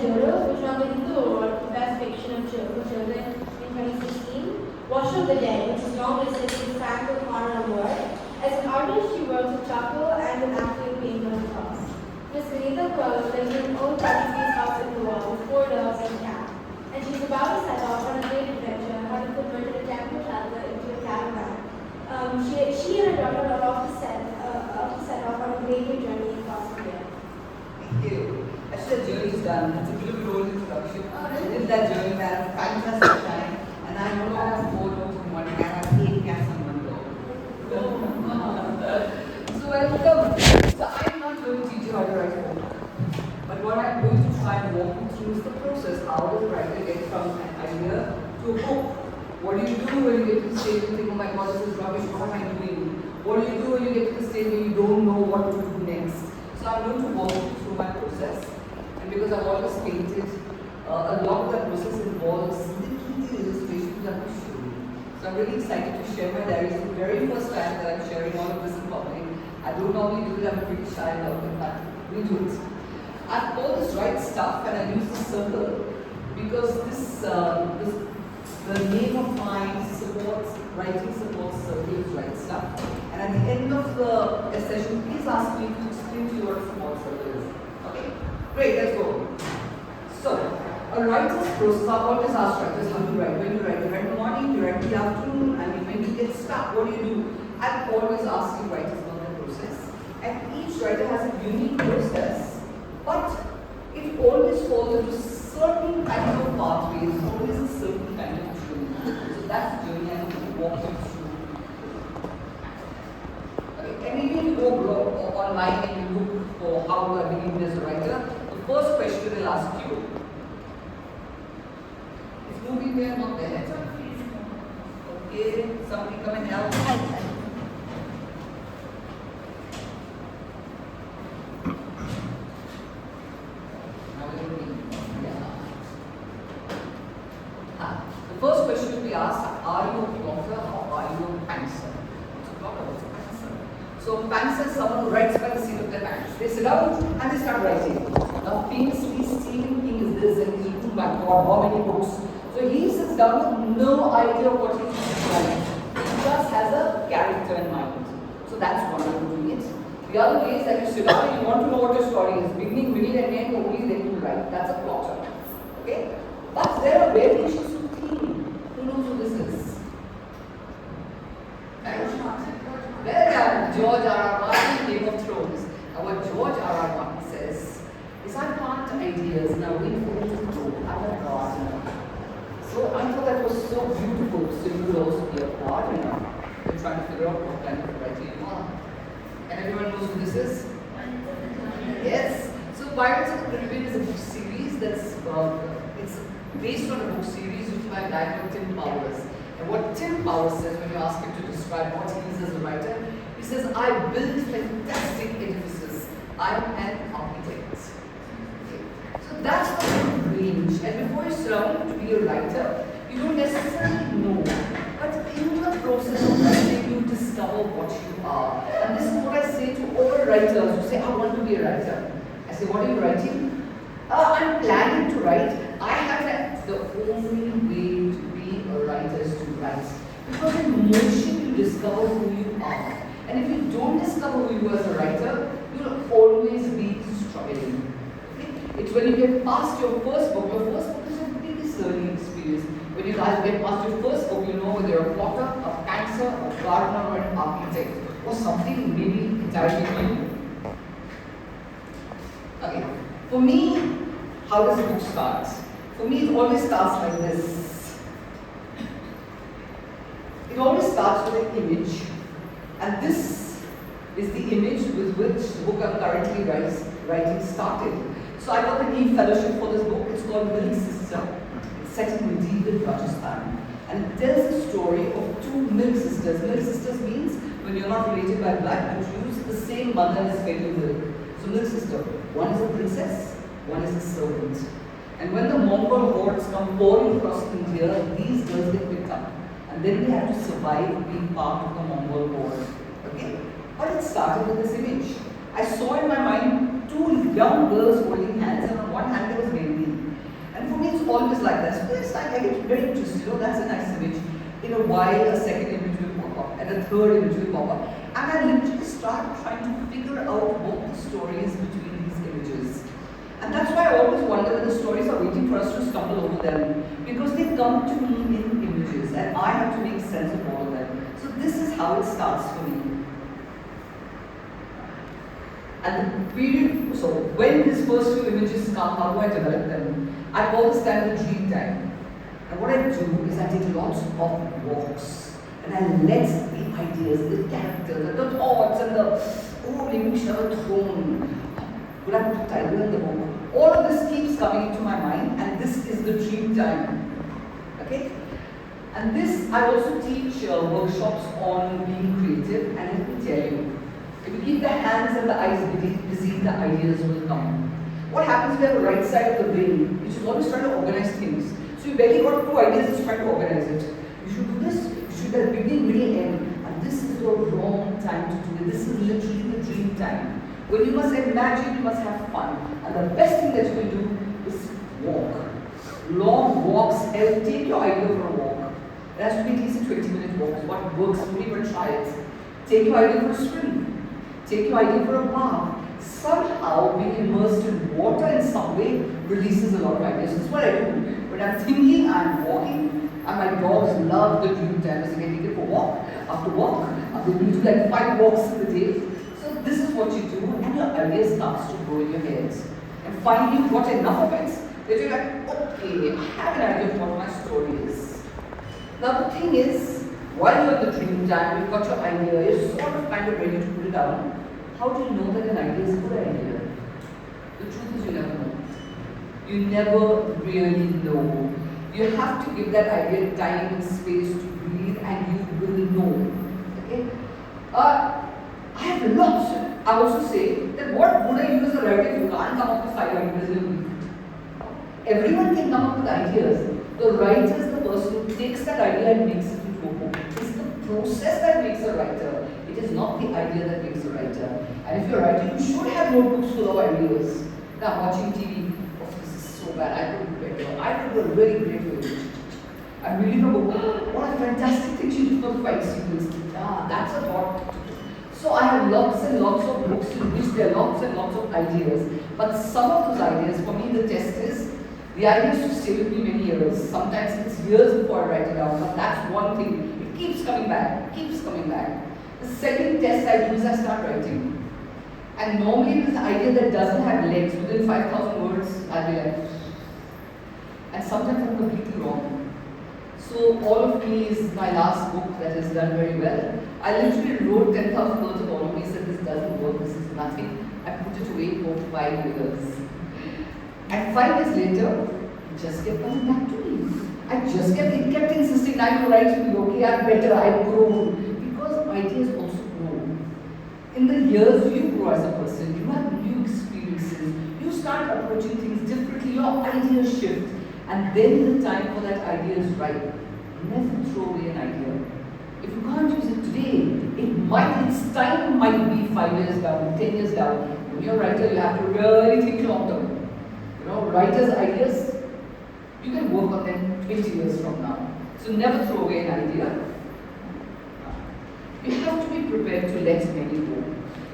Juro, which won the Hindu Award for Best Fiction for Children in 2016. Wash of the Dead, which is long-listed for the Frank O'Connor Award. As an artist, she works with charcoal and an acrylic paint on the cross. Miss Venita lives in an old Portuguese house in the wall with 4 dogs and a cat. And she's about to set off on a great adventure, how to convert a temple plaza into a caravan. She and her daughter are off to set off on a great new journey across India. Thank you. Actually, the journey is done. It's a beautiful old introduction. I did that journey and I had a fantastic time. And I no longer have 4 dogs in one, I have 8 cats on one dog. So welcome. So I'm not going to teach you how to write a book. But what I'm going to try and walk you through is the process. How does a writer get from an idea to a book? What do you do when you get to the stage and think, oh my God, this is rubbish, what am I doing? What do you do when you get to the stage where you don't know what to do next? So I'm going to walk you through my process. And because I've always painted, a lot of that process involves little illustrations that we show you. So I'm really excited to share my diary. It's the very first time that I'm sharing all of this in public. I don't normally do it, I'm pretty shy about it, but we do it. I've called this Right Stuff and I use the circle because the name of my writing supports circle is Right Stuff. And at the end of the session, please ask me to explain to you what a support circle is. Okay? Great, let's go. So, a writer's process, I've always asked writers how to write. When you write in the morning, you write in the afternoon, I mean when you get stuck, what do? I've always asked you writers about their process. And each writer has a unique process, but it always falls into certain kind of pathways, always a certain kind of journey. So that's the journey I'm going to walk you through. Okay, and even if you go online and you look for how to begin as a writer, the first question they'll ask you, is moving there, not there? Okay, somebody come and help. The first question will be asked, are you a plotter or are you a pantser? What's a plotter? What's a pantser? So a pantser is someone who writes by the seat of their pants. They sit down and they start writing. Now famously Stephen King is this and he's written by God, how many books? So he sits down with no idea what he's writing. He just has a character in mind. So that's one way of doing it. The other way is that you sit down and you want to know what your story is. Beginning, middle and end, only then you write. That's a plotter. Okay? But there are variations of theme. Who knows who this is? Well done, George R. Martin, Game of Thrones. And what George R. Martin says is, I plant ideas and I wait for them to grow. I'm a gardener. So I thought that was so beautiful. So you would also be a gardener. You're trying to figure out what kind of writer you are. And everyone knows who this is? Yes. So Pirates of the Caribbean is a book series that's it's based on a book series written by a guy called Tim Powers. And what Tim Powers says when you ask him to describe what he is as a writer, he says, I build fantastic edifices. I'm an architect. Okay. So that's what you range. And before you sit down to be a writer, you don't necessarily know. But in the process of writing, you discover what you are. And this is what I say to all writers who say, I want to be a writer. I say, what are you writing? I'm planning to write. I have that. The only way to be a writer is to write. Because in motion, you discover who you are. And if you don't discover who you are as a writer, you'll always be struggling. Okay? It's when you get past your first book is a biggest learning experience. When you guys get past your first book, you know whether you're a plotter, a pantser, a gardener, or an architect, or something maybe entirely new. Okay. For me, how does a book start? For me, it always starts like this. It always starts with an image, and this is the image with which the book I'm currently writing started. So I got the Neev Fellowship for this book. It's called Milk Sister. It's set in medieval Rajasthan, and it tells the story of 2 milk sisters. Milk sisters means when you're not related by blood, but you use the same mother as fairy milk. So milk sister, one is a princess, one is a servant. And when the Mongol hordes come pouring across India, these girls get picked up. And then they have to survive being part of the Mongol horde. Okay? But it started with this image. I saw in my mind 2 young girls holding hands, and on one hand there was Venita, that's a nice image. In a while, a second image will pop up, and a third image will pop up. And I literally start trying to figure out what the story is between these images. And that's why I always wonder when the stories are waiting for us to stumble over them. Because they come to me in images, and I have to make sense of all of them. So this is how it starts for me. And the period, so when these first few images come, how do I develop them? I call this time the dream time. And what I do is I take lots of walks and I let the ideas, the characters, the thoughts and the, oh, maybe we should have a throne. Would I put a title in the book? All of this keeps coming into my mind, and this is the dream time. Okay? And this, I also teach workshops on being creative, and let me tell you, if you keep the hands and the eyes busy, the ideas will come. What happens if you have the right side of the brain, which is always trying to organize things? So you barely got two ideas, it's trying to organize it. You should do this, you should have beginning, middle, end. And this is the wrong time to do it. This is literally the dream time. When you must imagine, you must have fun. And the best thing that you can do is walk. Long walks help. Take your idea for a walk. It has to be at least a 20-minute walk. What works for me, but try it. Take your idea for a swim. Take your idea for a bath. Somehow being immersed in water in some way releases a lot of ideas. This is what I do. When I'm thinking, I'm walking, and my dogs love the dream time. As I get taken for walk, after walk, they do like 5 walks in the day. So this is what you do, and your idea starts to grow in your head. And finally, you've got enough of it that you're like, okay, I have an idea of what my story is. Now the thing is, while you're in the dream time, you've got your idea, you're sort of kind of ready to put it down. How do you know that an idea is a good idea? The truth is you never know. You never really know. You have to give that idea time and space to breathe, and you will know. Okay? I have lots. I also say that what would I use as a writer if you can't come up with 5 ideas in a week? Everyone can come up with ideas. The writer is the person who takes that idea and makes it into a book. It's the process that makes a writer. It is not the idea that makes a writer. And if you're a writer, you should have notebooks full of ideas. Now, watching TV, oh, this is so bad. I could do better. I could do a really great way. I'm reading a book. What a fantastic thing she did for the fight sequence. Ah, that's a thought. So I have lots and lots of books in which there are lots and lots of ideas. But some of those ideas, for me, the test is the ideas to stay with me many years. Sometimes it's years before I write it down, but that's one thing. It keeps coming back, keeps coming back. The second test I do is I start writing. And normally it is an idea that doesn't have legs. Within 5,000 words, I'll be like, and sometimes I'm completely wrong. So all of me is my last book that has done very well. I literally wrote 10,000 words of all of me, said this doesn't work, this is nothing. I put it away for 5 years. And 5 years later, it just kept coming back to me. It kept insisting, I will write to me, okay, I'm better, I've grown. Because ideas also grow. In the years you grow as a person, you have new experiences, you start approaching things differently, your ideas shift. And then the time for that idea is right. Never throw away an idea. If you can't use it today, its time might be 5 years down, 10 years down. When you're a writer, you have to really think long term. You know, writers' ideas, you can work on them 20 years from now. So never throw away an idea. You have to be prepared to let many go.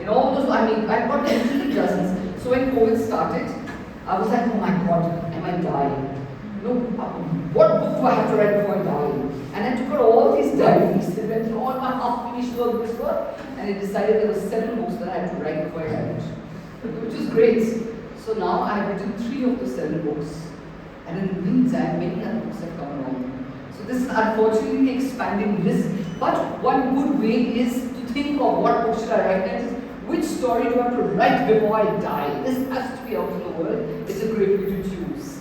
In all those, I've got literally dozens. So when COVID started, I was like, oh my God, am I dying? No, what book do I have to write before I die? And I took out all these diaries and went through all my half-finished work, this work, and I decided there were 7 books that I had to write before I died, which is great. So now I have written 3 of the 7 books, and in the meantime, many other books have come along. So this is unfortunately the expanding list, but one good way is to think of what book should I write next, which story do I have to write before I die. This has to be out in the world. It's a great way to choose.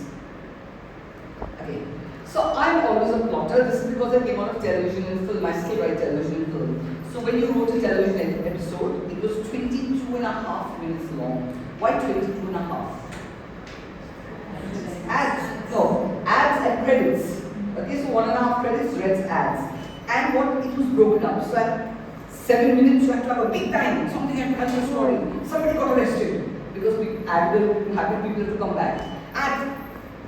Okay, so I'm always a plotter. This is because I came out of television and film. I still write television and film. So when you wrote a television episode, it was 22.5 minutes long. Why 22.5? Ads. No, ads and credits. Okay, so 1.5 credits, reds, ads. And what it was broken up. So at 7 minutes you have to have a big time. Something had to tell the story. Somebody got arrested because we happy people to come back. At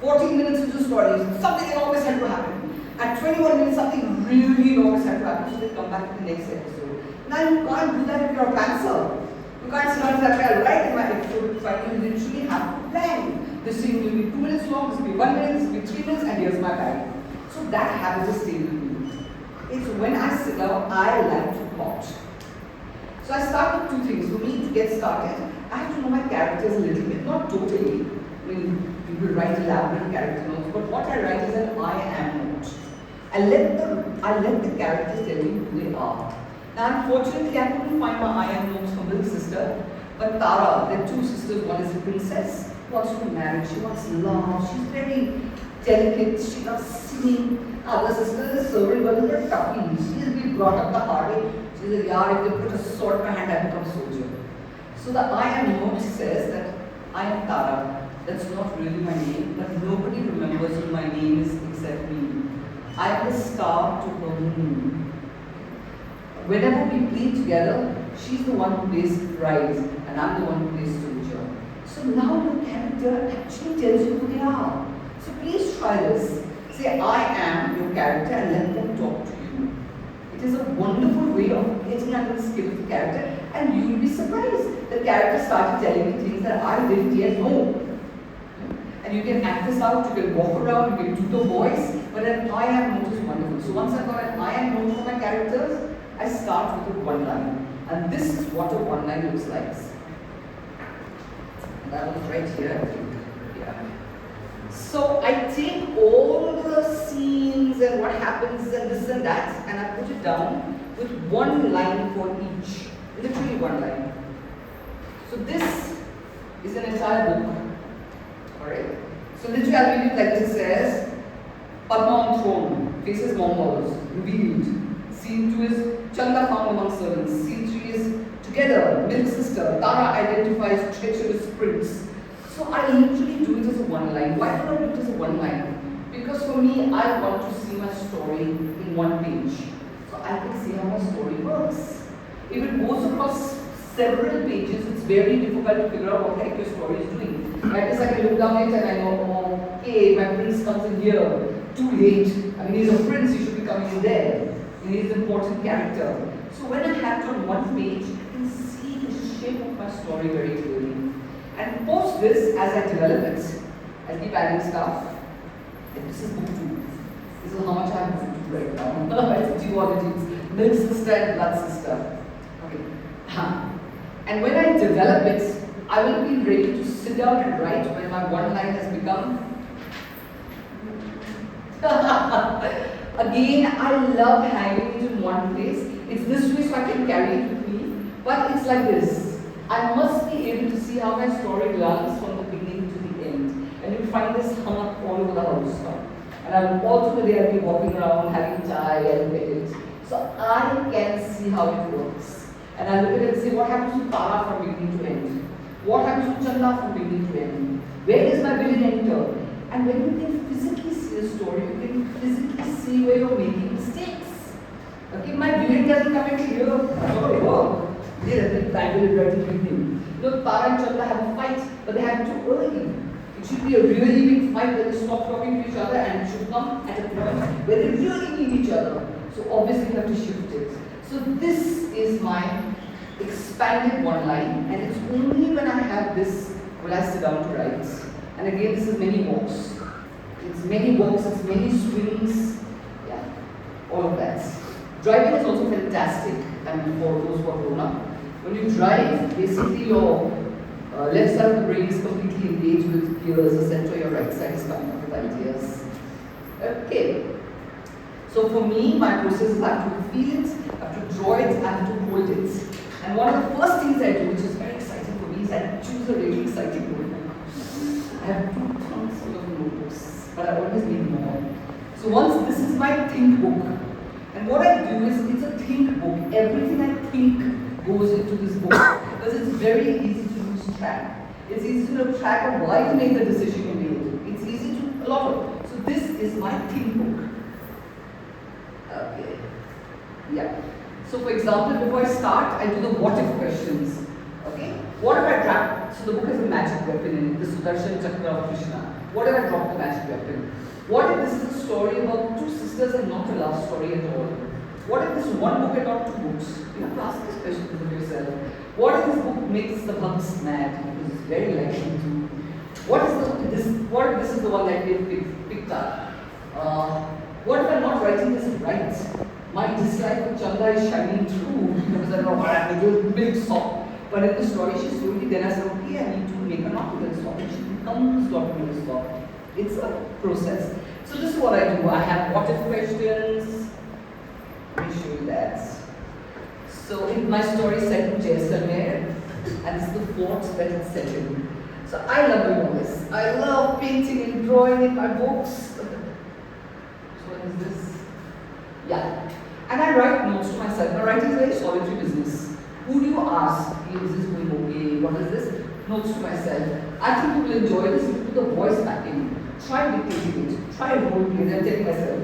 14 minutes into the story, something always had to happen. At 21 minutes, something really enormous had to happen, so they come back to the next episode. Now you can't do that if you're a pantser. You can't sit down and say, I'll write in my episode, so you literally have to plan. This scene will be 2 minutes long, this will be 1 minute, this will be 3 minutes, and here's my bag. So that habit is staying with me. It's when I sit down, I like to plot. So I start with 2 things. For me, to get started, I have to know my characters a little bit, not totally. I mean, people write elaborate character notes, but what I write is an I am note. I let the characters tell me who they are. Now, unfortunately, I couldn't find my I am notes for Milk's sister, but Tara, there are 2 sisters. One is a princess, who wants to be married, she wants love, she's very delicate, she loves singing. Other sister is a servant girl, is a toughie. She has been brought up the hard way. She says, yeah, if they put a sword in my hand, I become a soldier. So the I am note says that I am Tara. That's not really my name, but nobody remembers who my name is except me. I am the star to her moon. Whenever we play together, she's the one who plays bride, and I'm the one who plays soldier. So now the character actually tells you who they are. So please try this. Say, I am your character, and let them talk to you. It is a wonderful way of getting under the skin of the character, and you will be surprised. The character started telling me things that I didn't yet know. And you can act this out, you can walk around, you can do the voice, but an I am note is wonderful. So once I've got an I am note for my characters, I start with a 1 line. And this is what a 1 line looks like. And that was right here, I think. Yeah. So I take all the scenes and what happens and this and that, and I put it down with 1 line for each. Literally 1 line. So this is an entire book. Alright? So literally I'll read it like this. It says, Padma on throne, faces Mongols, revealed. Scene 2 is Chanda found among servants. Scene 3 is together, Milk sister. Tara identifies treacherous prince. So I literally do it as a 1 line. Why do I do it as a 1 line? Because for me, I want to see my story in 1 page. So I can see how my story works. If it goes across several pages, it's very difficult to figure out what the heck your story is doing. Like this, I can look down it and I know, okay, my prince comes in here. Too late. I mean, he's a prince, he should be coming in there. He's an important character. So when I have it on 1 page, I can see the shape of my story very clearly. And post this, as I develop it, I keep adding stuff. And this is book 2. This is how much I have to do right now. It's duologies, Milk sister and blood sister. Okay. And when I develop it, I will be ready to sit down and write when my 1 line has become. Again, I love having it in 1 place. It's this way so I can carry it with me. But it's like this. I must be able to see how my story runs from the beginning to the end. And you'll find this hung up all over the house. And I will all through the day I'll be walking around, having chai and it. So I can see how it works. And I look at it and say, what happens to Tara from beginning to end? What happens to Chanda from beginning to end? Where does my villain enter? And when you can physically see a story, you can physically see where you're making mistakes. Okay, my villain doesn't come in here. Oh, they're a big tangle right in the beginning. You know, Tara and Chanda have a fight, but they have it too early. It should be a really big fight where they stop talking to each other and it should come at a point where they really need each other. So obviously you have to shift it. So this is my expanded 1 line, and it's only when I have this will I sit down to write. And again, this is many walks. It's many walks, it's many swings, yeah, all of that. Driving is also fantastic, I mean, for those who are grown up. When you drive, basically your left side of the brain is completely engaged with gears, etc. Your right side is coming up with ideas. Okay. So for me, my process is I have to feel it, I have to draw it, I have to hold it. And one of the first things I do, which is very exciting for me, is I choose a really exciting notebook. I have 2 tons of notebooks, but I always need more. So once this is my think book, and what I do is it's a think book. Everything I think goes into this book because it's very easy to lose track. It's easy to lose track of why you made the decision you made. It's easy to a lot of. So this is my think book. Okay. Yeah. So for example, before I start, I do the what if questions. Okay? What if I drop? So the book has a magic weapon in it, the Sudarshan Chakra of Krishna. What if I drop the magic weapon? What if this is a story about two sisters and not a love story at all? What if this one book and not two books? You have to ask these questions of yourself. What if this book makes the bugs mad? Because it's very likely to. What if this is the one that we picked up? What if I'm not writing this right? My dislike of Chanda is shining through because I don't know what happened to milk sop. But in the story, she slowly then I said, okay, I need to make her not milk sop. And she becomes not milk sop. It's a process. So this is what I do. I have what if questions. Let me show you that. So in my story set in Jaisalmer, and this is the fort that it's set in. So I love doing all this. I love painting and drawing in my books. So what is this? Yeah. And I write notes to myself. My writing is a very solitary business. Who do you ask? Is this going okay? What is this? Notes to myself. I think you will enjoy this. You put the voice back in. Try dictating it. Try role playing. I'm telling myself.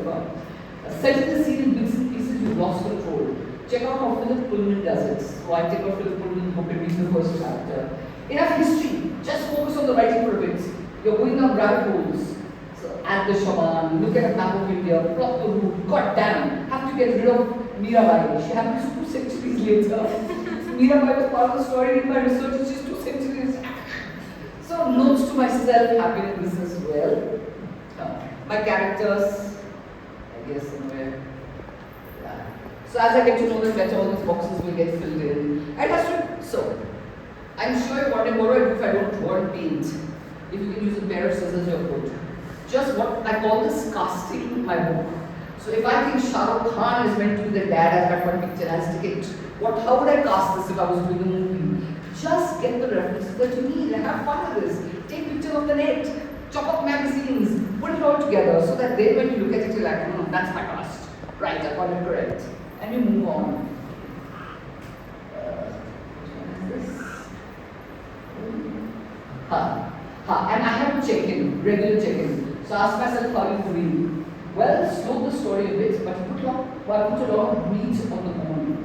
Setting the scene in bits and pieces, you've lost control. Check out how Philip Pullman does it. So I take out Philip Pullman's book and read the first chapter. Enough history. Just focus on the writing for a bit. You're going down rabbit holes. So add the shaman, look at a map of India, plot the route. God damn, have to get rid of Mirabai. She happens 2 centuries later. Mirabai was part of the story in my research. She's 2 centuries. So notes to myself happen in this as well. My characters, I guess somewhere. Yeah. So as I get to know them better, all these boxes will get filled in. And that's what, so I'm sure what I do if I don't draw and paint. If you can use a pair of scissors, you're good. Just what I call this casting my book. So if I think Shah Rukh Khan is meant to be the dad as that one picture, I'll stick it. How would I cast this if I was doing a movie? Just get the references that you need and have fun with this. Take pictures of the net, chop up magazines, put it all together so that then when you look at it, you're like, no, that's my cast. Right, I got it correct. And you move on. What is this? And I have to check in, regular check in. So I ask myself, how are you doing? Well, slow the story a bit, but put a lot of meat on the bone.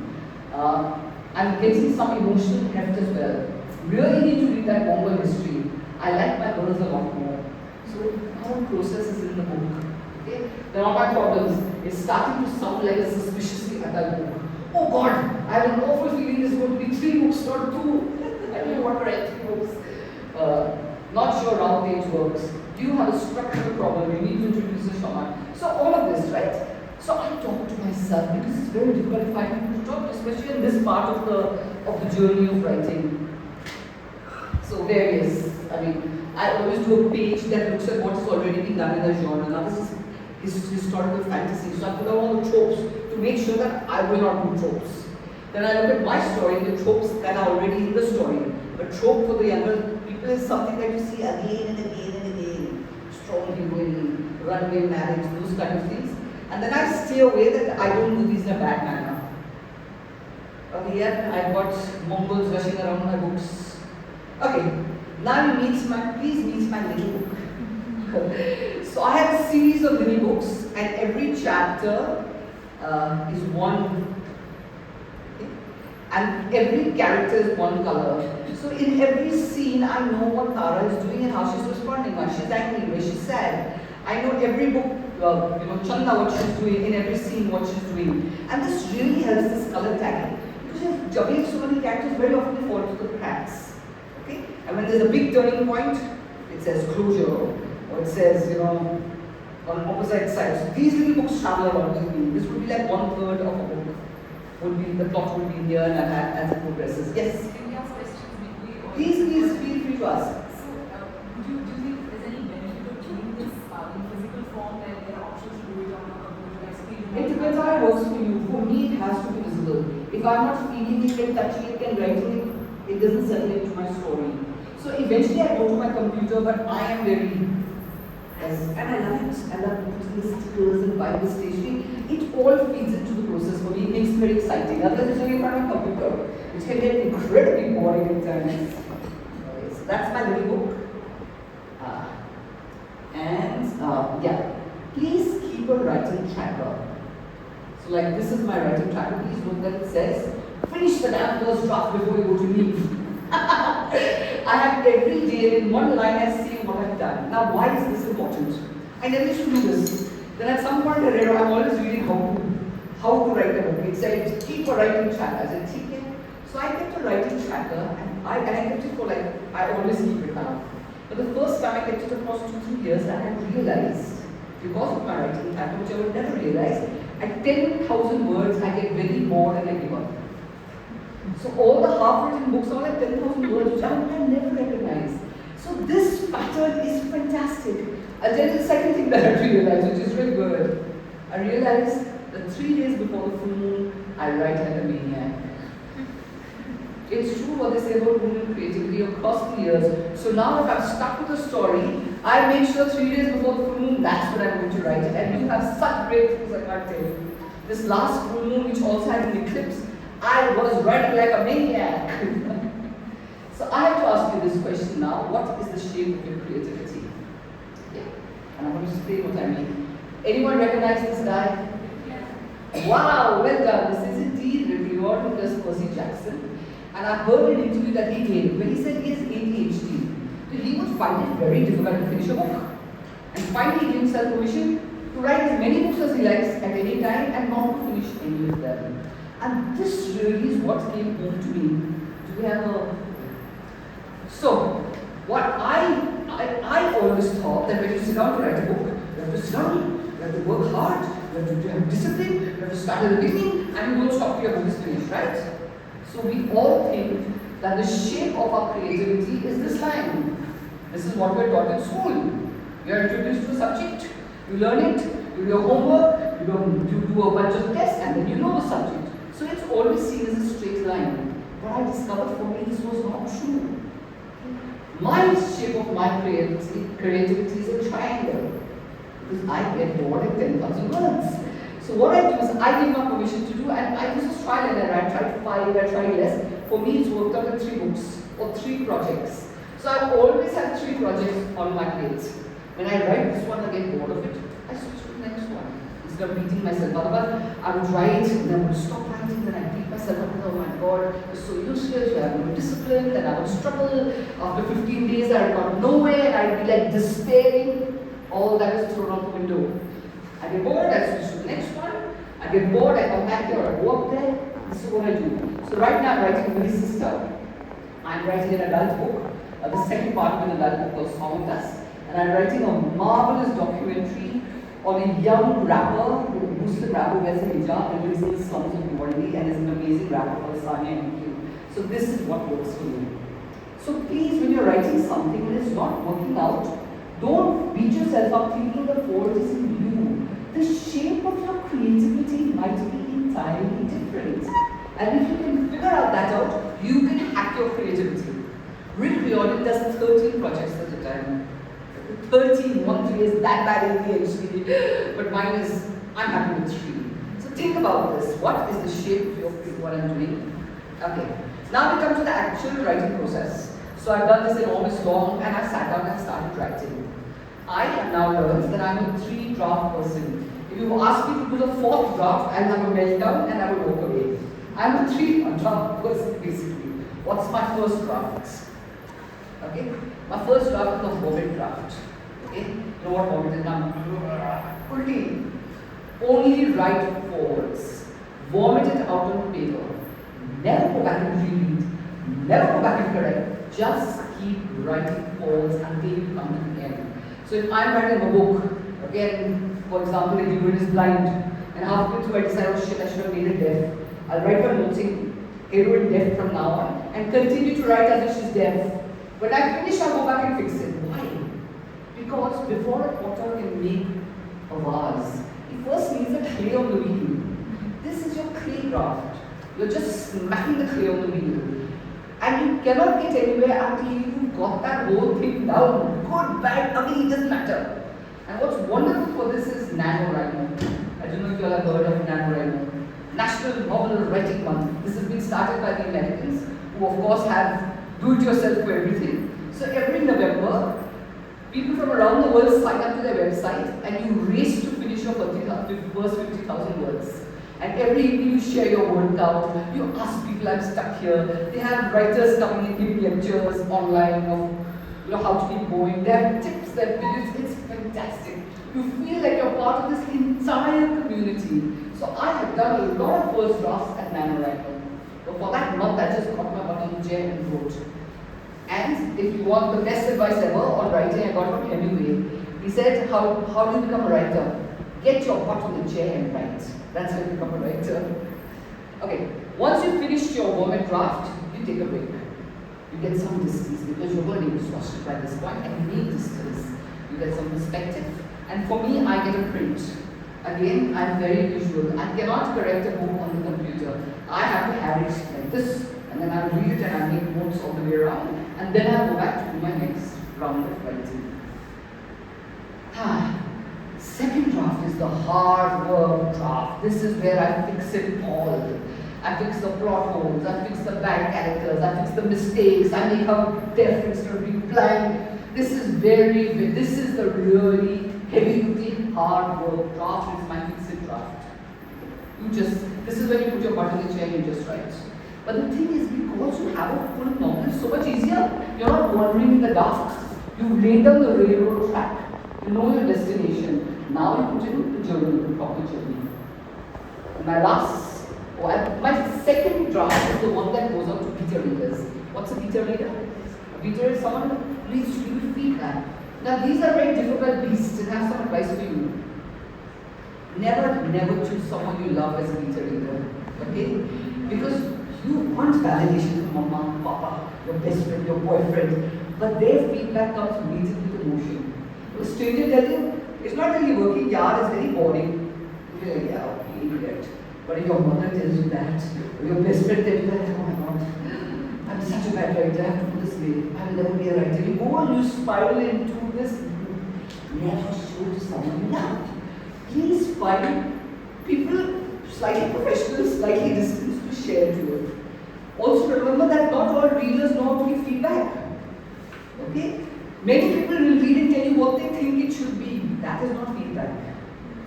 I'm getting some emotional heft as well. Really need to read that Mongol history. I like my girls a lot more. So our process is in the book. Okay? They're not my problems. It's starting to sound like a suspiciously adult book. Oh God, I have an awful feeling there's going to be 3 books, not 2. I don't want to write 3 books. Not sure how page works. You have a structural problem. You need to introduce a shaman. So all of this, right? So I talk to myself because it's very difficult to find people to talk to, especially in this part of the journey of writing. So various. I mean, I always do a page that looks at what has already been done in the genre. Now this is historical fantasy. So I put all the tropes to make sure that I will not do tropes. Then I look at my story, the tropes that are already in the story. A trope for the younger people is something that you see again and again and again. Strong heroine, runaway marriage, those kind of things. And then I stay away that I don't do these in a bad manner. Okay, yeah, I've got Mongols rushing around my books. Okay, now please meet my little book. So I have a series of mini books and every chapter is one. And every character is one color. So in every scene, I know what Tara is doing and how she's responding. When she's angry, when she's sad. I know every book, Chanda, what she's doing, in every scene, what she's doing. And this really helps this color tagging. Because you're juggling so many characters, very often they fall into the cracks. Okay? And when there's a big turning point, it says closure, or it says, on opposite sides. So these little books travel around with me. This would be like 1/3 of a book. The plot would be here and as it progresses. Yes? Can we ask questions midway? Please feel free to ask. So, do you think there's any benefit of doing this in physical form where there are options to do it on a computer like screen? It depends how it works for you. For me, it has to be visible. If I'm not feeling it and touching it and writing it, it doesn't settle into my story. So eventually I go to my computer, but I am very, and I love it. I love putting stickers and Bible stationery. It all feeds into the process for me. It makes it very exciting. Otherwise, it's only in front of my computer, which can get incredibly boring at times. So that's my little book. Please keep a writing tracker. So like this is my writing tracker. Please note that it says, finish the damn first draft before you go to Neev. I have every day in one line I see what I've done. Now why is this important? I never used to do this. Then at some point I read, I'm always reading how to write a book. It said, keep a writing tracker. I said, okay. So I kept a writing tracker and I kept it for like, I always keep it now. But the first time I kept it across 2-3 years and I realized, because of my writing tracker, which I would never realize, at 10,000 words I get very bored and I give up. So all the half-written books are like 10,000 words, which I would never recognize. So this pattern is fantastic. I'll tell you the second thing that I realized, which is really good. I realized that 3 days before the full moon, I write like a maniac. It's true what they say about women creativity across the years. So now if I'm stuck with a story, I make sure 3 days before the full moon, that's when I'm going to write it. And you have such breakthroughs, I can't tell you. This last full moon, which also had an eclipse, I was writing like a maniac. So I have to ask you this question now. What is the shape of your creativity? Yeah. And I'm going to explain what I mean. Anyone recognize this guy? Yeah. Wow, well done. This is indeed Reward Nicholas Percy Jackson. And I heard an interview that he gave where he said he has ADHD. So he would find it very difficult to finish a book. And finally he gave himself permission to write as many books as he likes at any time and not to finish any of them. And this really is what came home to me. Do we have a... So, what I always thought that when you sit down to write a book, you have to sit down, you have to work hard, you have to have discipline, you have to start at the beginning, and you don't stop till your book is finished, right? So we all think that the shape of our creativity is this line. This is what we are taught in school. You are introduced to a subject, you learn it, you do your homework, you do a bunch of tests, and then you know the subject. So it's always seen as a straight line. But I discovered for me this was not true. My shape of my creativity is a triangle. Because I get bored at 10,000 words. So what I do is I give my permission to do, and I just try and error. I try 5, I try less. For me, it's worked out in 3 books or 3 projects. So I always have 3 projects on my plate. When I write this one, I get bored of it. I switch to the next one. Instead of beating myself up, I would write, and then I would stop writing, then I beat myself up. Oh my God, it's so useless. You have no discipline. Then I would struggle. After 15 days, I got nowhere, and I'd be like despairing. All that is thrown out the window. I get bored, I switch to the next one. I get bored, I come back here, I go up there. This is what I do. So right now I'm writing with his sister. I'm writing an adult book. The second part of an adult book called Song of Dust. And I'm writing a marvelous documentary on a young rapper, Muslim rapper, wears a hijab and lives in the slums of New Orleans and is an amazing rapper called Sanya MQ. So this is what works for me. So please, when you're writing something and it's not working out, don't beat yourself up thinking the fault is in you. The shape of your creativity might be entirely different. And if you can figure that out, you can hack your creativity. Rick Riordan does 13 projects at a time. 13, 1 3 is that bad ADHD, but mine is, I'm happy with 3. So think about this. What is the shape of what I'm doing? Okay. Now we come to the actual writing process. So I've done this in August long, and I sat down and started writing. I have now learned that I'm a 3-draft person. If you ask me to do the 4th draft, I'll have a meltdown and I will walk away. I'm a 3-draft person basically. What's my first draft? Okay? My first draft is a vomit draft. Okay? You know what vomit is now? Only write forwards. Vomit it out on paper. Never go back and reread. Never go back and correct. Just keep writing forwards until you come to the end. So if I'm writing a book, again, for example, the heroine is blind, and halfway through I decide, oh shit, I should have made it deaf. I'll write her noting, heroine deaf from now on, and continue to write as if she's deaf. When I finish, I'll go back and fix it. Why? Because before a potter can make a vase, he first needs a clay on the wheel. This is your clay draft. You're just smacking the clay on the wheel. And you cannot get anywhere until you've got that whole thing down. Good, bad, ugly, it doesn't matter. And what's wonderful for this is NaNoWriMo. I don't know if you all have heard of NaNoWriMo. National Novel Writing Month. This has been started by the Americans, who of course have do-it-yourself for everything. So every November, people from around the world sign up to their website and you race to finish your first 50,000 words. And every evening you share your word count, you ask people, I'm stuck here. They have writers coming in, giving lectures online of how to keep going. They have tips, they have videos, it's fantastic. fantastic. You feel like you're part of this entire community. So I have done a lot of first drafts at NaNoWriMo. But for that month, I just got my butt on the chair and wrote. And if you want the best advice ever on writing, I got from Hemingway. He said, how do you become a writer? Get your butt on the chair and write. That's how you become a writer. Okay, once you've finished your vomit draft, you take a break. You get some distance because you're going to be exhausted by this point and you need distance. You get some perspective. And for me, I get a print. Again, I'm very visual. I cannot correct a book on the computer. I have to have it like this, and then I'll read it and I'll make notes all the way around, and then I'll go back to do my next round of writing. Second draft is the hard work draft. This is where I fix it all. I fix the plot holes, I fix the bad characters, I fix the mistakes, I make her deaf instead of being blind. This is the really heavy duty hard work draft. It's my fix it draft. This is when you put your butt in the chair and you just write. But the thing is, because you have a full novel, it's so much easier. You're not wandering in the dark. You've laid down the railroad track. You know your destination. Now you put in the journey, the proper journey. My second draft is the one that goes out to beta readers. What's a beta reader? A beta is someone who reads to give you feedback. Now these are very difficult beasts, and I have some advice for you. Never choose someone you love as a beta reader. Okay? Because you want validation from mama, papa, your best friend, your boyfriend, but their feedback comes related with emotion. A stranger tells you, it's not really working, yaar, it's very boring. You're like, yeah, okay, idiot. But if your mother tells you that, or your best friend tells you that, oh my god, I'm such a bad writer, I have to do this way, I will never be a writer. You go and you spiral into this, never show to someone you love. Please find people slightly professional, slightly distanced to share to it. Also remember that not all readers know how to give feedback. Okay? Many people will read and tell you what they think it should be. That is not feedback.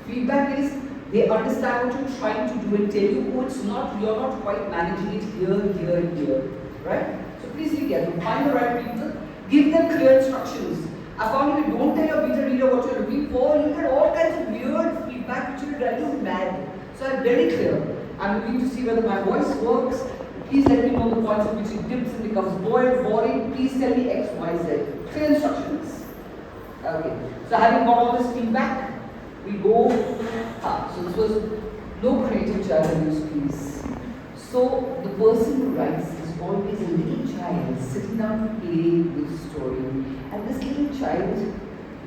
Feedback is they understand what you're trying to do and tell you, oh, it's not, you're not quite managing it here. Right? So please be careful. Find the right people, give them clear instructions. I found if you don't tell your beta reader what you're looking for, you get all kinds of weird feedback which will drive you mad. So I'm very clear. I'm looking to see whether my voice works. Please let me know the points at which it dips and becomes boring. Please tell me X, Y, Z. Clear instructions. Okay. So having got all this feedback, we go. So this was no creative child abuse, please. So the person who writes is always a little child sitting down to play with the story. And this little child,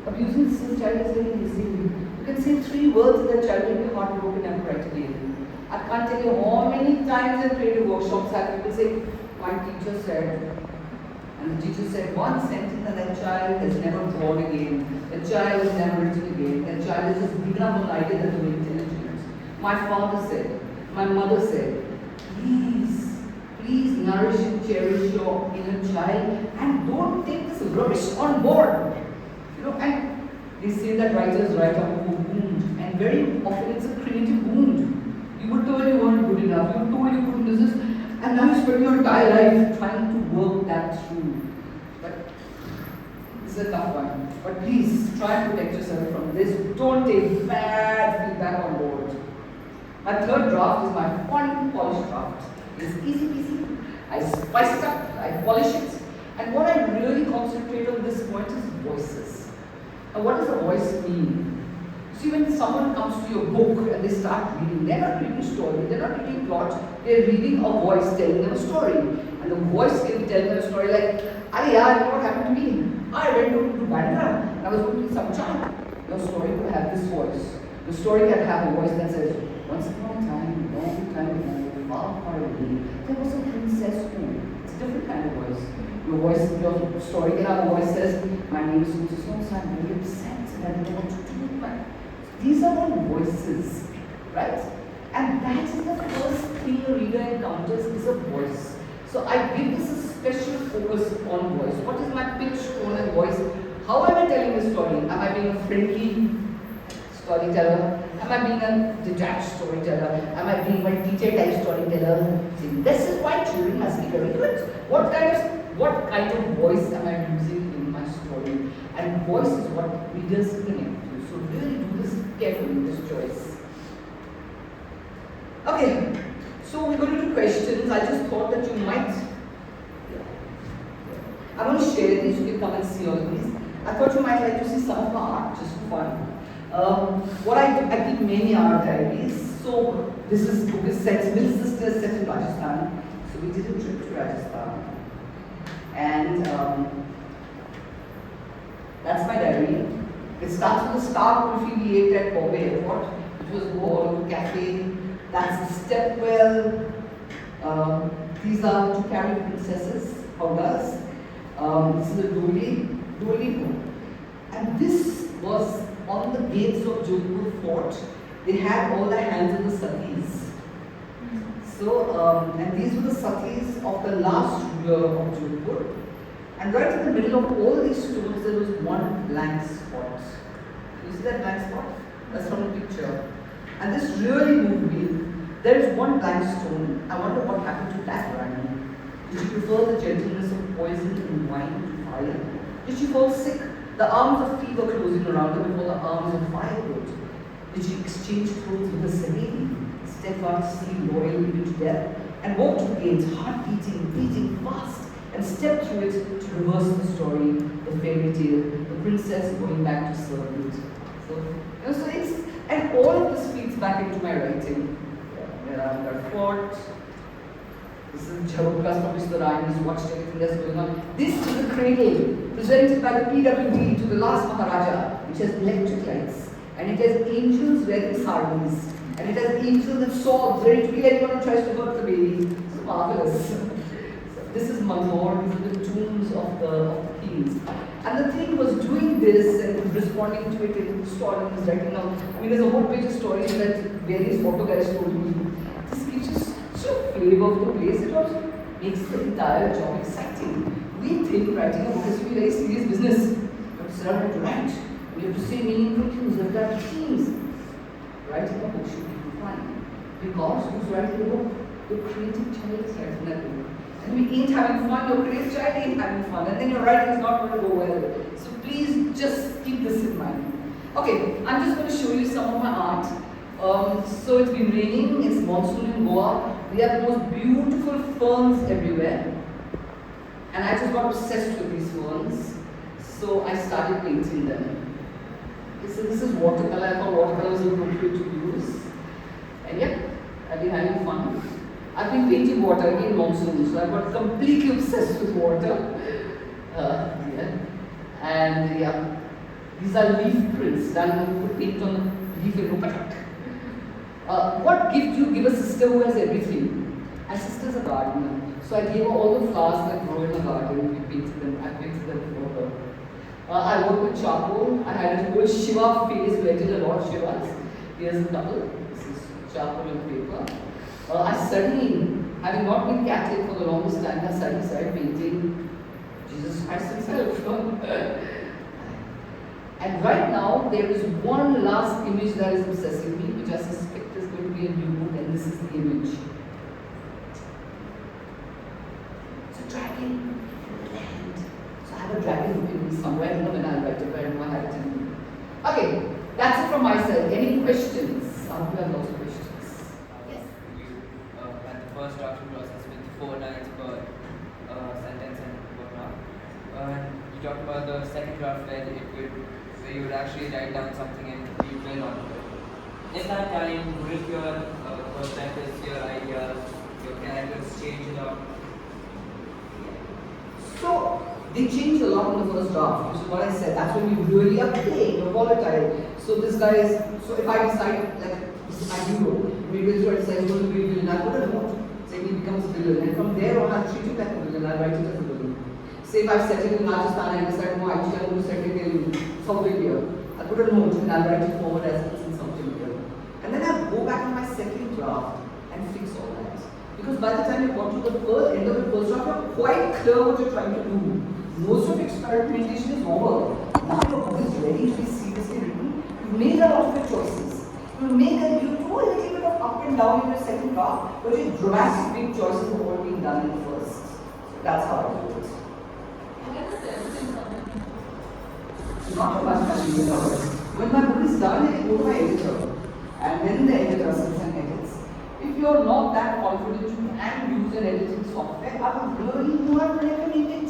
abusing this child is very easy. You can say 3 words and the child will be heartbroken and write again. I can't tell you how many times in creative workshops have people say, my teacher said, and the teacher said one sentence and that child has never drawn again. The child has never written again. That child has just given up on the idea that they're intelligent. My father said, my mother said, please nourish and cherish your inner child and don't take this rubbish on board. You know, and they say that writers write out of a wound, and very often it's a creative wound. You were told you weren't good enough, you were told you couldn't do this, and now you spend your entire life trying to work that through. But this is a tough one. But please try and protect yourself from this. Don't take bad feedback on board. My third draft is my fun polished draft. It's easy peasy. I spice it up, I polish it. And what I really concentrate on this point is voices. Now what does a voice mean? See, when someone comes to your book and they start reading, they're not reading story, they're not reading plot, they're reading a voice telling them a story. And the voice can tell them a story like, you know what happened to me? I went to Bandra and I was going to Samchan. Your story could have this voice. The story can have a voice that says, once upon a time, long time ago, far, far away, there was a princess who. It's a different kind of voice. Your story can have a voice that says, my name is so I'm very upset and I don't know what to do with my. These are all voices, right? And that is the first thing a reader encounters is a voice. So I give this a special focus on voice. What is my pitch, tone and voice? How am I telling the story? Am I being a friendly storyteller? Am I being a detached storyteller? Am I being a teacher type storyteller? See, this is why children must be very good. What kind of voice am I using in my story? story. And voice is what readers connect to. So really do this carefully, this choice. Okay, so we're going to do questions. I just thought that you might. I'm going to share these. You can come and see all of these. I thought you might like to see some of my art, just for fun. What I do, I keep many art diaries. So this book is set, Mill Sisters set in Rajasthan. So we did a trip to Rajasthan. And that's my diary. It starts with a star kulfi we ate at Bombay Airport, which was a cafe. That's the stepwell. These are two carriage princesses, howdahs. This is a doli. And this was on the gates of Jodhpur fort. They had all the hands of the satis. So, and these were the satis of the last ruler of Jodhpur. And right in the middle of all these stones, there was one blank spot. You see that blank spot? That's from the picture. And this really moved me. There is one blank stone. I wonder what happened to that Rani. Did she prefer the gentleness of poison and wine to fire? Did she fall sick? The arms of fever closing around her before the arms of fire would. Did she exchange throats with a Saheli, steadfastly loyal even to death, and walk to the gates, heart beating fast, and step through it to reverse the story, the fairy tale, the princess going back to servant. So it's, and all of this feeds back into my writing. I've got fort. This is Jharokkas from Mr. Rani, he's watched everything that's going on. This is the cradle, presented by the PWD to the last Maharaja, which has electric lights. And it has angels wearing saris. And it has angels and swords ready to kill anyone who tries to hurt the baby. It's marvelous. So this is Manor, these are the tombs of the kings. And the thing was doing this and responding to it in stories, writing out. I mean, there's a whole page of stories that various photo guys told me. This gives you such a flavor of the place. It also makes the entire job exciting. We think writing a book is to be a very serious business. But it's not to write. We have to say meaningful things, we have to have themes. Writing a book should be fun. Because who's writing a book? The creative child is writing that book. And we ain't having fun, your creative child ain't having fun, and then your writing is not going to go well. So please just keep this in mind. Okay, I'm just going to show you some of my art. So it's been raining, it's monsoon in Goa. We have the most beautiful ferns everywhere. And I just got obsessed with these ferns. So I started painting them. So this is watercolor. I thought watercolor was appropriate to use. And yeah, I've been having fun. I've been painting water again monsoon, so I got completely obsessed with water. Yeah. And yeah, these are leaf prints done with paint on the leaf in Rupatak. What gift do you give a sister who has everything? My sister's a gardener, so I gave her all the flowers that grow in the garden. We painted them. I painted them for her. I work with charcoal. I had a whole Shiva phase where I did a lot of Shivas. Here's a couple. This is charcoal and paper. I suddenly, having not been Catholic for the longest time, I suddenly started painting Jesus Christ himself. And right now, there is one last image that is obsessing me, which I suspect is going to be a new book, and this is the image. It's a dragon in land. So I have a dragon with me somewhere. I don't know when I'll write it, but I know I have it. Okay, that's it from my side. Any questions? I hope you have lots of questions. First drafting process with 4 lines per sentence and whatnot. And you talked about the second draft where you would actually write down something and you dwell on it. In that time, would your perspectives, your ideas, your characters change a lot? So they changed a lot in the first draft, which is what I said. That's when you really are playing, you're volatile. So this guy is, so if I decide, like, this is my hero, maybe this is going to be a villain, I put a note. Say he becomes a villain, and from there on I treat him like a villain, I write it as a villain. Say if I set it in Rajasthan and I decide, no, actually I'm going to set it in South India, I put a note and I write it forward as it's in South India. And then I go back to my second draft and fix all that. Because by the time you got to the end of the first draft, you're quite clear what you're trying to do. Most of experimentation is over. Now your book is ready to be seriously written. You've made a lot of your choices. You do a little bit of up and down in your second draft, but your dramatic big choices have all been done in the first. So that's how I do it. Not too much material out. When my book is done, I go to my editor, and then the editor sits and edits. If you are not that confident, you can use an editing software. I would really not recommend it.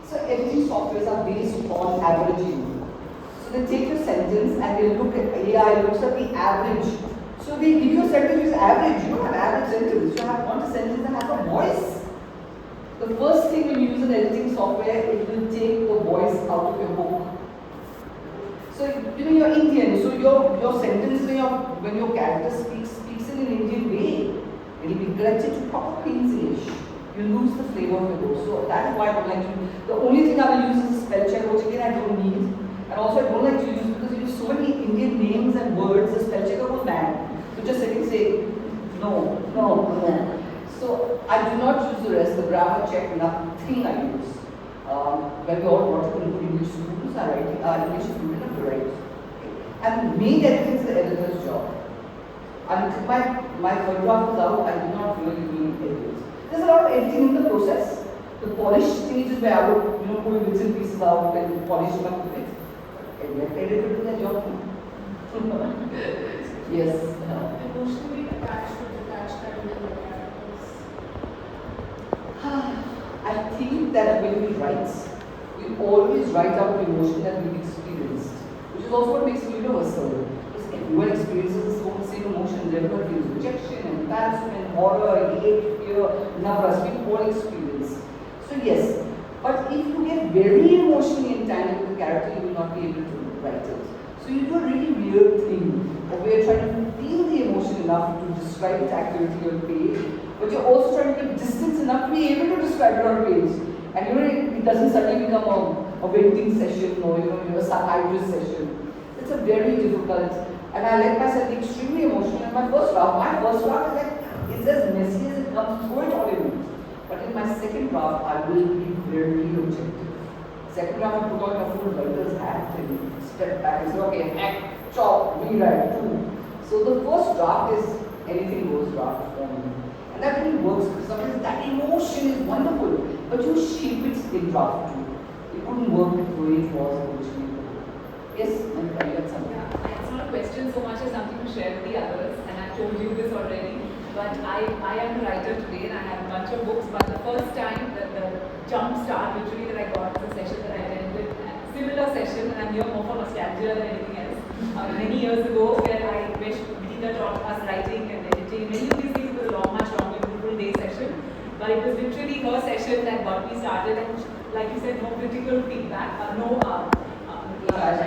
So editing softwares are based on averaging. So they take your sentence and they look at AI looks at the average. So they give you a sentence which is average. You don't have average sentence. You want a sentence that has a voice. The first thing when you use an editing software, it will take the voice out of your book. So you're Indian, so your sentence when your character speaks in an Indian way. It will be corrected to proper Queen's English. You lose the flavor of your book. So that is why I don't like to. The only thing I will use is a spell check, which again I don't need. And also I don't like to use because you use so many Indian names and words, the spell checker goes mad. So just sitting say no. So I do not use the rest, the grammar check, nothing I use. When we all want to go into English schools, I write English student and write. And main editing is the editor's job. Until my third draft is out, I do not really do edits. There's a lot of editing in the process. The polish stage is where I would pull bits and pieces out and polish my book. And let the editor do their job. Yes. Emotionally attached to detached characters. I think that when we write, we always write out the emotion that we've experienced, which is also what makes it universal. Because everyone experiences the same emotions. Everyone feels rejection, embarrassment, horror, hate, fear, numbers. We all experience. So yes, but if you get very emotionally entangled with the character, you will not be able to write it. So you do a really weird thing, where you're trying to feel the emotion enough to describe it accurately on page, but you're also trying to keep distance enough to be able to describe it on page. And it doesn't suddenly become a venting session or a psychiatrist session. It's a very difficult, and I let myself be extremely emotional in my first draft. My first draft is like, it's as messy as it comes, throw it all in. But in my second draft, I will be very objective. Second draft, I put on a full writer's hat and step back and say, okay, act, chop, rewrite, do. So the first draft is anything goes draft for me. And that really works because sometimes that emotion is wonderful, but you shape it in draft too. It couldn't work the way it was originally. Yes, and you got something. Yeah, it's not a question so much as something to share with the others, and I've told you this already. But I am a writer today, and I have a bunch of books. But the first time that the jump start literally that I got was a session that I attended, a similar session, and I'm here more for nostalgia than anything else. Many years ago, where Venita taught us writing and editing. Many of these things was a much longer, beautiful day session. But it was literally her session that got me started, and like you said, no critical feedback,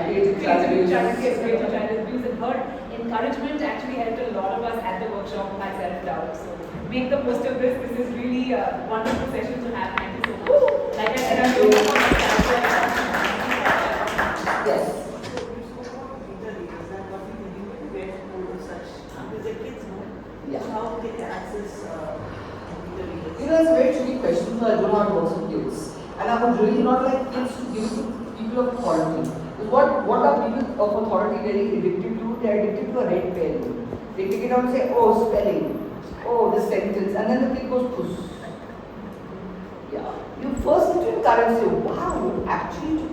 creative child abuse, and her encouragement actually helped a lot of us at the workshop, myself doubt. So make the most of this. This is really a wonderful session to have. Thank you so much. Like I said, I'm doing it for Yes. Yeah. How can they access meter readers? It's a very tricky question, so I don't know how it works with kids. And I would really not like kids to give to people of authority. Because what are people of authority very addicted to? They are addicted to a red pen. They take it out and say, oh, spelling, oh, this sentence, and then the kid goes, push. Yeah. You first need to encourage, say, wow, actually,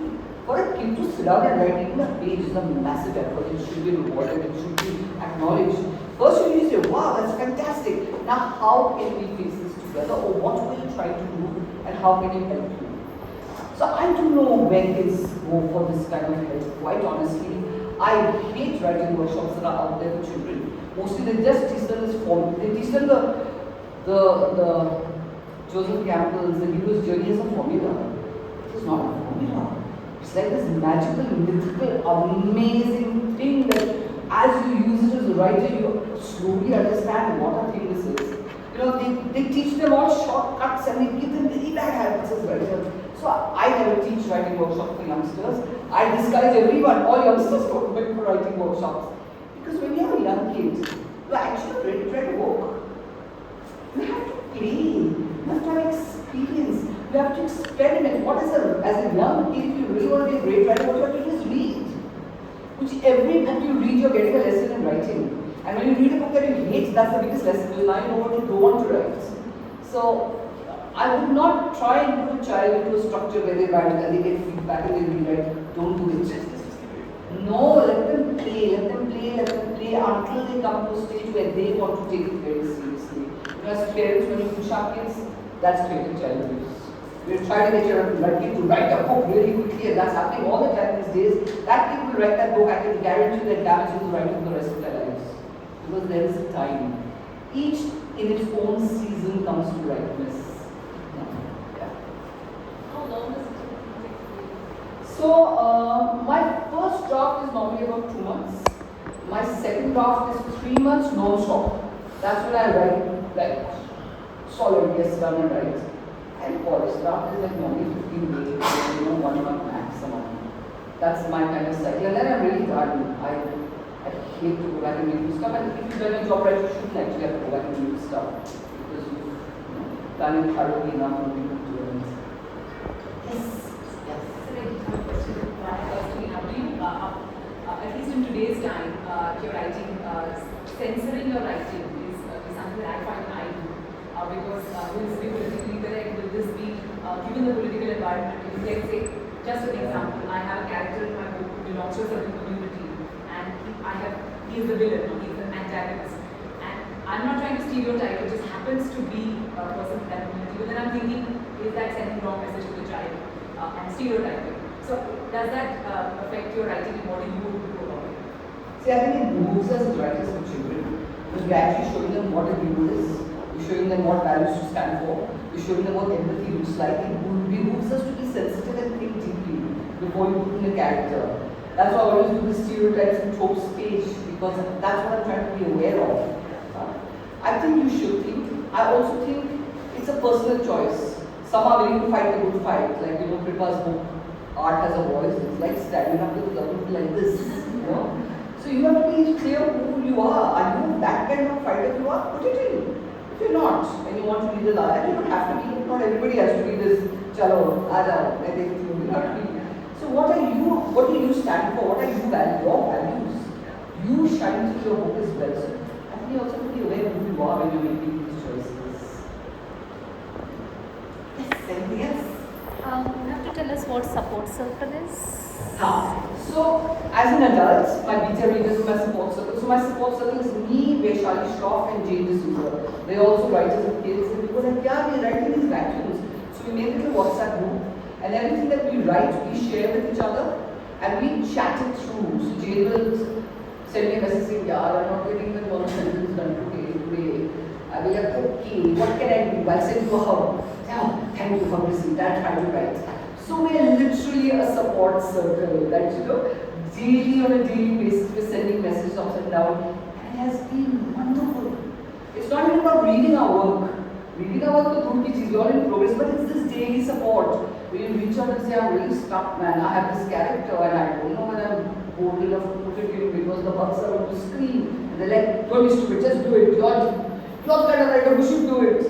for a kid to sit down and write even a page is a massive effort. It should be rewarded, it should be acknowledged. First you need to say, wow, that's fantastic. Now how can we fix this together, or what will you try to do, and how can you help you? So I don't know when kids go for this kind of help. Quite honestly, I hate writing workshops that are out there for children. Mostly they just teach them this form. They teach them the Joseph Campbell's, the hero's journey as a formula. It is not a formula. It's like this magical, mythical, amazing thing that as you use it as a writer, you slowly understand what a thing this is. They teach them all shortcuts and they give them very bad habits as writers. So I never teach writing workshops for youngsters. I discourage everyone, all youngsters, to go for writing workshops. Because when you're a young kid, you're actually ready to work. You have to play, you have to have experience, you have to experiment. As a young kid, if you really want to be a great writer, what you have to do is read. Which every book you read, you're getting a lesson in writing. And when you read a book that you hate, that's the biggest lesson, because now you know what you don't want to write. So, I would not try and put a child into a structure where they write and they get feedback and they rewrite. Don't do it. No, let them play, let them play, let them play until they come to a stage where they want to take it very seriously. You know, as parents, when you push our kids, that's creating child abuse. We're trying to get your kid to write a book really quickly, and that's happening all the time these days. That kid will write that book, I can guarantee that damages the writing for the rest of their lives. Because there is a time. Each in its own season comes to rightness. Yeah. How long does it take? So, my first draft is normally about 2 months. My second draft is 3 months non-stop. That's when I write like solid, yes, done and right. And polish draft is like normally 15 days, 1 month maximum. That's my kind of cycle. And then I'm really done. I hate to go back and redo stuff. And if you've done your job right, you shouldn't actually have to go back and redo stuff. Because you've done it thoroughly enough and you can do it. Yes. At least in today's time, your writing, censoring your writing is something that I find I do. Because will this be politically correct? Will this be, given the political environment, let's say, just an example, I have a character in my book who belongs to a certain community, and he is the villain, he is the antagonist. And I'm not trying to stereotype, it just happens to be a person from that community. But then I'm thinking, is that sending wrong message to the child? And stereotyping. So does that affect your writing and what do you do about it? See, I think it moves us as writers for children. Because we're actually showing them what a hero is. We're showing them what values to stand for. We're showing them what empathy looks like. It moves us to be sensitive and think deeply before you put in a character. That's why I always do the stereotypes and tropes page, because that's what I'm trying to be aware of. I think you should think. I also think it's a personal choice. Some are willing to fight the good fight, like Kripa's book, Art Has a Voice. It's like standing up to the government like this, So you have to be clear who you are. Are you that kind of fighter you are? Put it in. If you're not, and you want to be the lion, you don't have to be. Not everybody has to be this chalo, aja, I think you have to be. So what do you stand for? What are your values? You shine through your book as well. So I think you also have to be aware of who you are when you're making these choices. Yes, anything else? You have to tell us what support circle is. So, as an adult, my beta readers are my support circle. So, my support circle is me, Vaishali Shroff, and Jane D'Souza. They're also writers and kids, and people are like, yeah, we're writing these vacuums. So, we made it a WhatsApp group, and everything that we write, we share with each other, and we chat it through. So, Jane will send me a message saying, yeah, I'm not getting the one sentence done today. I'll be like, okay, what can I do? I'll send you a hug. Oh, thank you for listening. I'll try to write. So we're literally a support circle that daily on a daily basis we're sending messages up and down, and it has been wonderful. It's not even about reading our work. Reading our work is good, we're all in progress, but it's this daily support. When you reach out and say, I'm really stuck, man. I have this character and I don't know whether I'm bold enough to put it in because the bugs are on the screen. And they're like, don't be stupid, just do it. You're kind of writer, we should do it.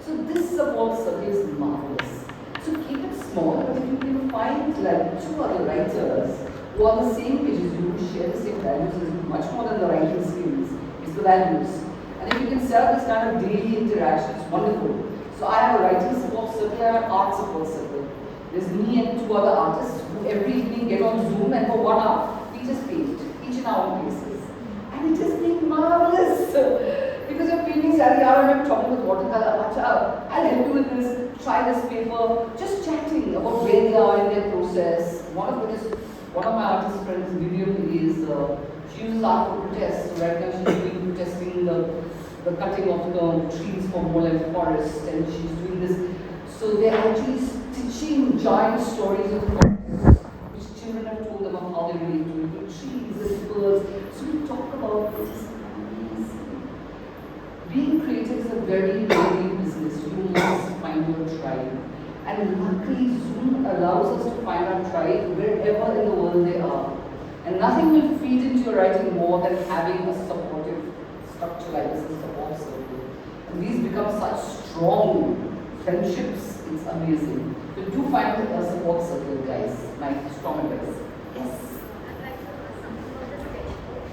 So this support circle is marvelous. So keep it small, but if you can find like 2 other writers who are on the same page as you, who share the same values as you, much more than the writing skills, it's the values. And if you can set up this kind of daily interaction, it's wonderful. So I have a writing support circle and an art support circle. There's me and 2 other artists who every evening get on Zoom, and for 1 hour we just paint, each in our own places. And it has been marvelous. Because you're painting Sally, I'm talking with watercolor, I'll help you with this, try this paper, just chatting about where they are in their process. One of my artist friends, Vivian, is she uses art for protest. So right now she's doing protesting the cutting of the trees for Moreland Forest, and she's doing this. So they're actually stitching giant stories of protests, which children have told them of how they relate to it, the trees and birds. So we talk about this. Being creative is a very lonely business. You must find your tribe. And luckily, Zoom allows us to find our tribe wherever in the world they are. And nothing will feed into your writing more than having a supportive structure like this, a support circle. And these become such strong friendships, it's amazing. So do find a support circle, guys. My strong advice. Yes. I'd like to ask something about the sketchbook.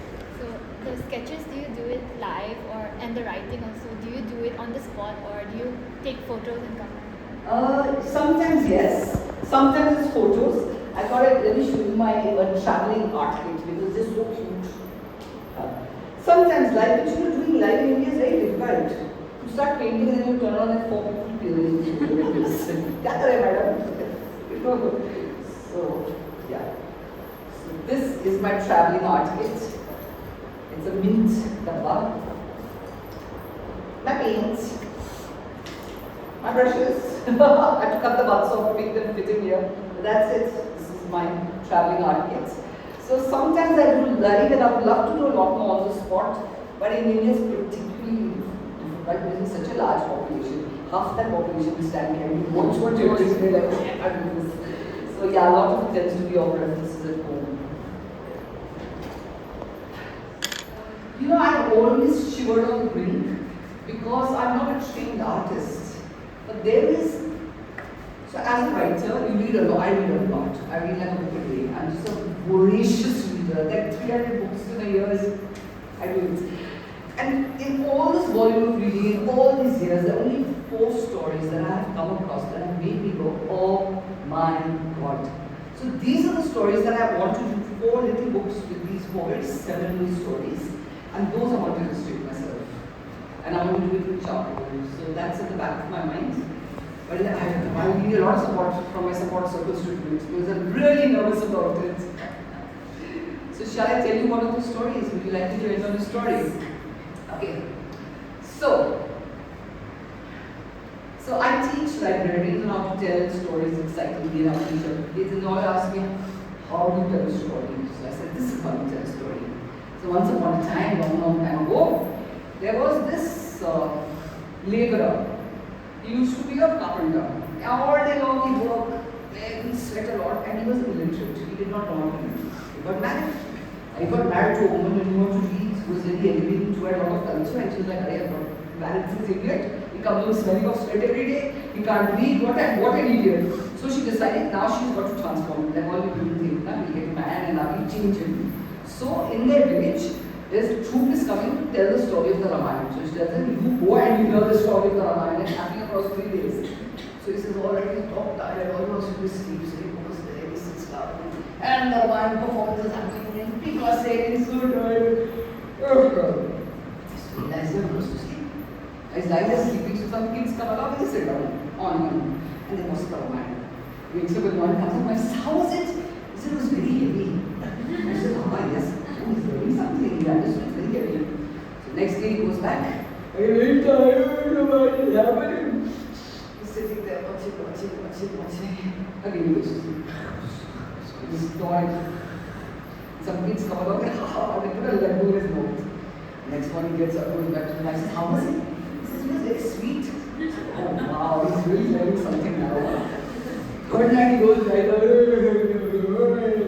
So the sketches, do you do it live and the writing also? Do you do it on the spot or do you take photos and come back? Sometimes yes, sometimes it's photos. I thought let me show you my traveling art kit because they're so cute. Sometimes live, but doing live in India is very difficult. You start painting and then you turn on and 4 people appearing. That's what madam. So, yeah. So this is my traveling art kit. It's a mint dabba. My paints. My brushes. I have to cut the butts off to make them fit in here. But that's it. This is my traveling art kit. So sometimes I do live and I would love to do a lot more on the spot. But in India it's particularly difficult because it's such a large population. Half that population is standing here and watch what you're doing. Like, I do this. So yeah, a lot of it tends to be of references at home. You know, I've always shivered on the brink because I'm not a trained artist. But there is, so as a writer, you read a lot. I read a lot. I read like a book a day. I'm just a voracious reader. Like 300 books in a year is, I do it. And in all this volume of reading, in all these years, there are only 4 stories that I have come across that have made me go, oh my God. So these are the stories that I want to do 4 little books with these 4 very seminal stories. And those I want to illustrate myself. And I want to do it with charcoal. So that's at the back of my mind. But I need a lot of support from my support circles to do it because I'm really nervous about it. So shall I tell you one of the stories? Would you like me to end on a story? Okay. So I teach librarians on how to tell stories excitedly and how to teach other kids, and they all ask me, how do you tell a story? So I said, this is how you tell a story. So once upon a time, long time ago, there was this laborer. He used to be a carpenter. All day long he worked, and he sweat a lot, and he was illiterate. He did not know how to read. He got married. He got married to a woman who knew how to read, who was very elevated, who had a lot of culture, and she was like, I got married to this idiot. He comes home smelling of sweat every day. He can't read. What an idiot. So she decided now she's got to transform him. Like all the people think, now we'll get mad and now we'll change him. So in their village, there's a troop is coming to tell the story of the Ramayana. So she tells him, you go and you hear the story of the Ramayana. It's happening across 3 days. So he says, all right, he's top tired, all wants to sleep. So he goes there, he sits down. And the Ramayana performance is happening and people are saying, he's so tired. So he lies there and goes to sleep. He's lying there sleeping, so some kids come along and they sit down on him. And they watch the Ramayana. He wakes up in the morning and comes up and says, how was it? He said, it was very heavy. I said, oh yes. He's learning something, he understood it's very heavy. So next day he goes back. I'm very tired, what is happening? He's sitting there watching. Again he goes to sleep. He's snoring. Some kids come along and they put a laddu in his mouth. Next morning he gets up, goes back to the house. He says, how was it? He says, it was very sweet. Oh wow, he's really learning something now. Good night, he goes right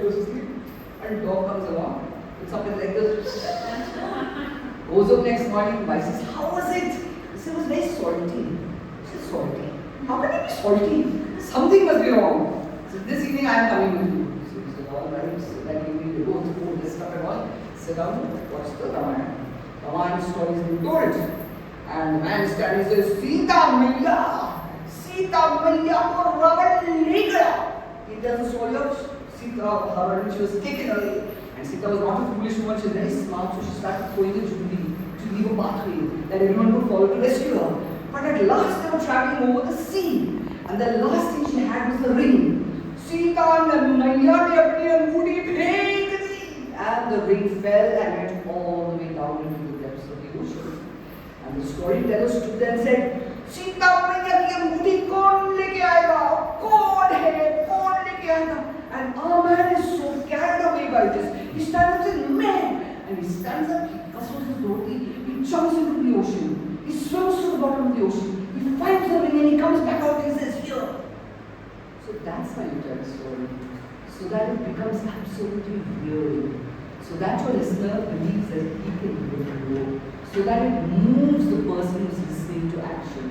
goes to sleep. And dog comes along. Something like this. Goes up next morning, wife says, how was it? He said, it was very salty. He said, salty? How can it be salty? Something must be wrong. So this evening I am coming with you. So he said, all right. So that evening they go through this stuff and all. Sit down, watch the Ramayana. Ramayana story is being told. And the man stands and says, Sita Maiya ko Ravan le gaya. He tells the story of Sita, her when she was taken away. And Sita was not a foolish woman, she was very smart, so she started going to Jubilee to leave a pathway that everyone could follow to rescue her. But at last they were traveling over the sea, and the last thing she had was the ring. Sita ne Maiya ne apni angoothi phenk di. And the ring fell and went all the way down into the depths of the ocean. And the storyteller stood there and said, Sita Maiya ki angoothi kaun leke aayega? Kaun hai? Kaun leke aayega? And our man is so carried away by this. He stands up and says, man! And he stands up, he cusses his dhoti, he jumps into the ocean. He swims to the bottom of the ocean. He finds the ring and he comes back out and he says, here. So that's how you tell a story. So that it becomes absolutely real. So that your listener believes that he can live and grow. So that it moves the person who's listening to action.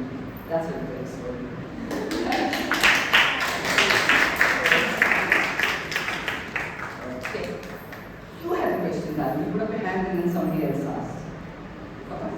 That's how you tell a story. You had a question. scenario. You put up your hand and then somebody else asks. Okay?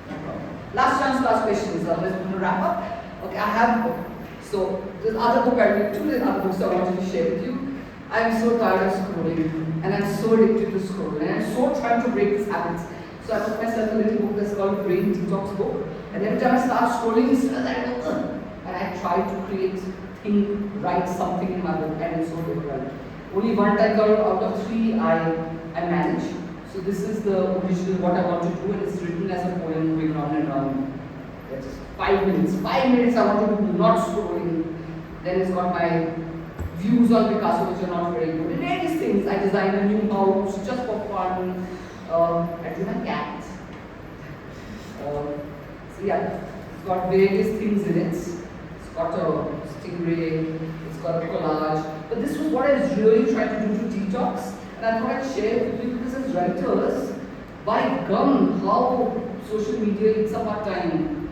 No problem. Last chance to ask questions, otherwise we're going to wrap up. Okay, I have a book. So, there's other book I read, two other books I wanted to share with you. I'm so tired of scrolling, and I'm so addicted to scrolling, and I'm so trying to break this habit. So I took myself a little book that's called Brain Detox Book, and every time I start scrolling, I go, ugh, and I try to create, think, write something in my book, and it's so difficult. Only one title out of three I manage. So this is the original what I want to do, and it's written as a poem going round and round. That's 5 minutes. 5 minutes I want to do, not scrolling. Then it's got my views on Picasso, which are not very good. And various things. I designed a new house just for fun. I drew my cat. So yeah, it's got various things in it. It's got a stingray, it's got a collage. But this was what I was really trying to do to detox. And I thought I'd share it with you because as writers, by gum, how social media eats up our time.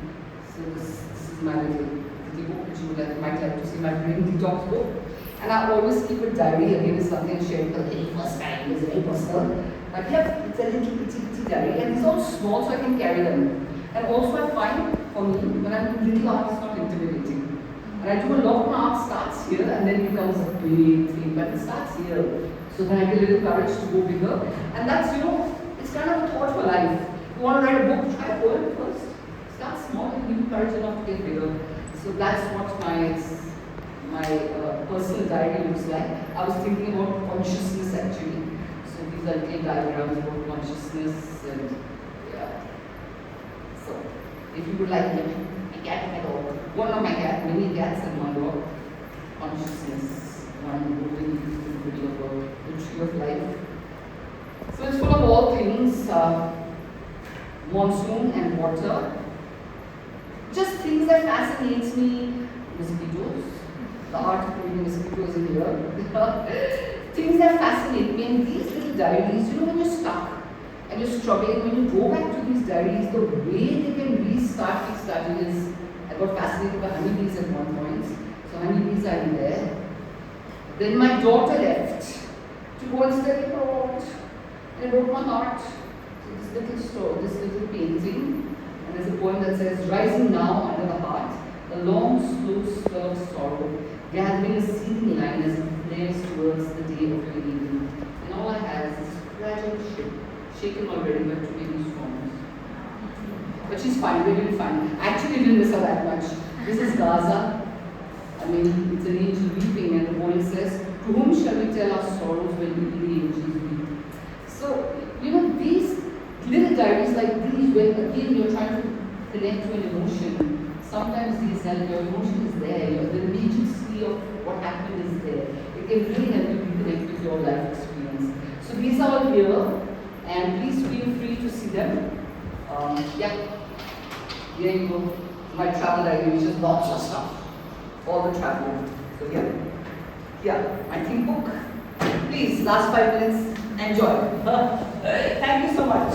So this is my little book which you might like to see, my Brain Detox book. And I always keep a diary. Again, it's something I shared for the very first time. It's very personal. But yeah, it's a little bitty diary. And these are all small, so I can carry them. And also I find, for me, when I'm doing little art, it's not intimidating. And I do a lot of my art starts here and then becomes a big thing. But it starts here. So then I get a little courage to go bigger. And that's, it's kind of a thought for life. If you want to write a book, try a poem first. Start small and give you courage enough to get bigger. So that's what my personal diary looks like. I was thinking about consciousness actually. So these are little diagrams about consciousness and yeah. So if you would like my cat and my dog, one of my cat, many cats and one dog, consciousness, one golden beautiful of the tree of life. So it's full of all things, monsoon and water. Just things that fascinates me, mosquitoes. The art of putting mosquitoes in here. Things that fascinate me, and these little diaries, when you're stuck and you're struggling, when you go back to these diaries, the way they can restart kickstarting is, I got fascinated by honeybees at one point. So honeybees are in there. Then my daughter left to go and study abroad, and I wrote my heart. So this little painting, and there's a poem that says, rising now under the heart, a long, slow swell of sorrow, gathering a seething line as it flares towards the day of your evening. And all I have is this fragile ship, shaken already by too many storms. But she's fine, we're doing fine. I actually didn't miss her that much. This is Gaza. I mean, it's an angel weeping, and the poem says, to whom shall we tell our sorrows when we the angels weep? So, these little diaries like these, when again you're trying to connect to an emotion, sometimes these help. Your emotion is there, the immediacy of what happened is there. It can really help you reconnect with your life experience. So these are all here, and please feel free to see them. Yeah, here you go. My travel diary, which is lots of stuff. All the travel. So yeah, my theme book. Please, last 5 minutes, enjoy. Thank you so much.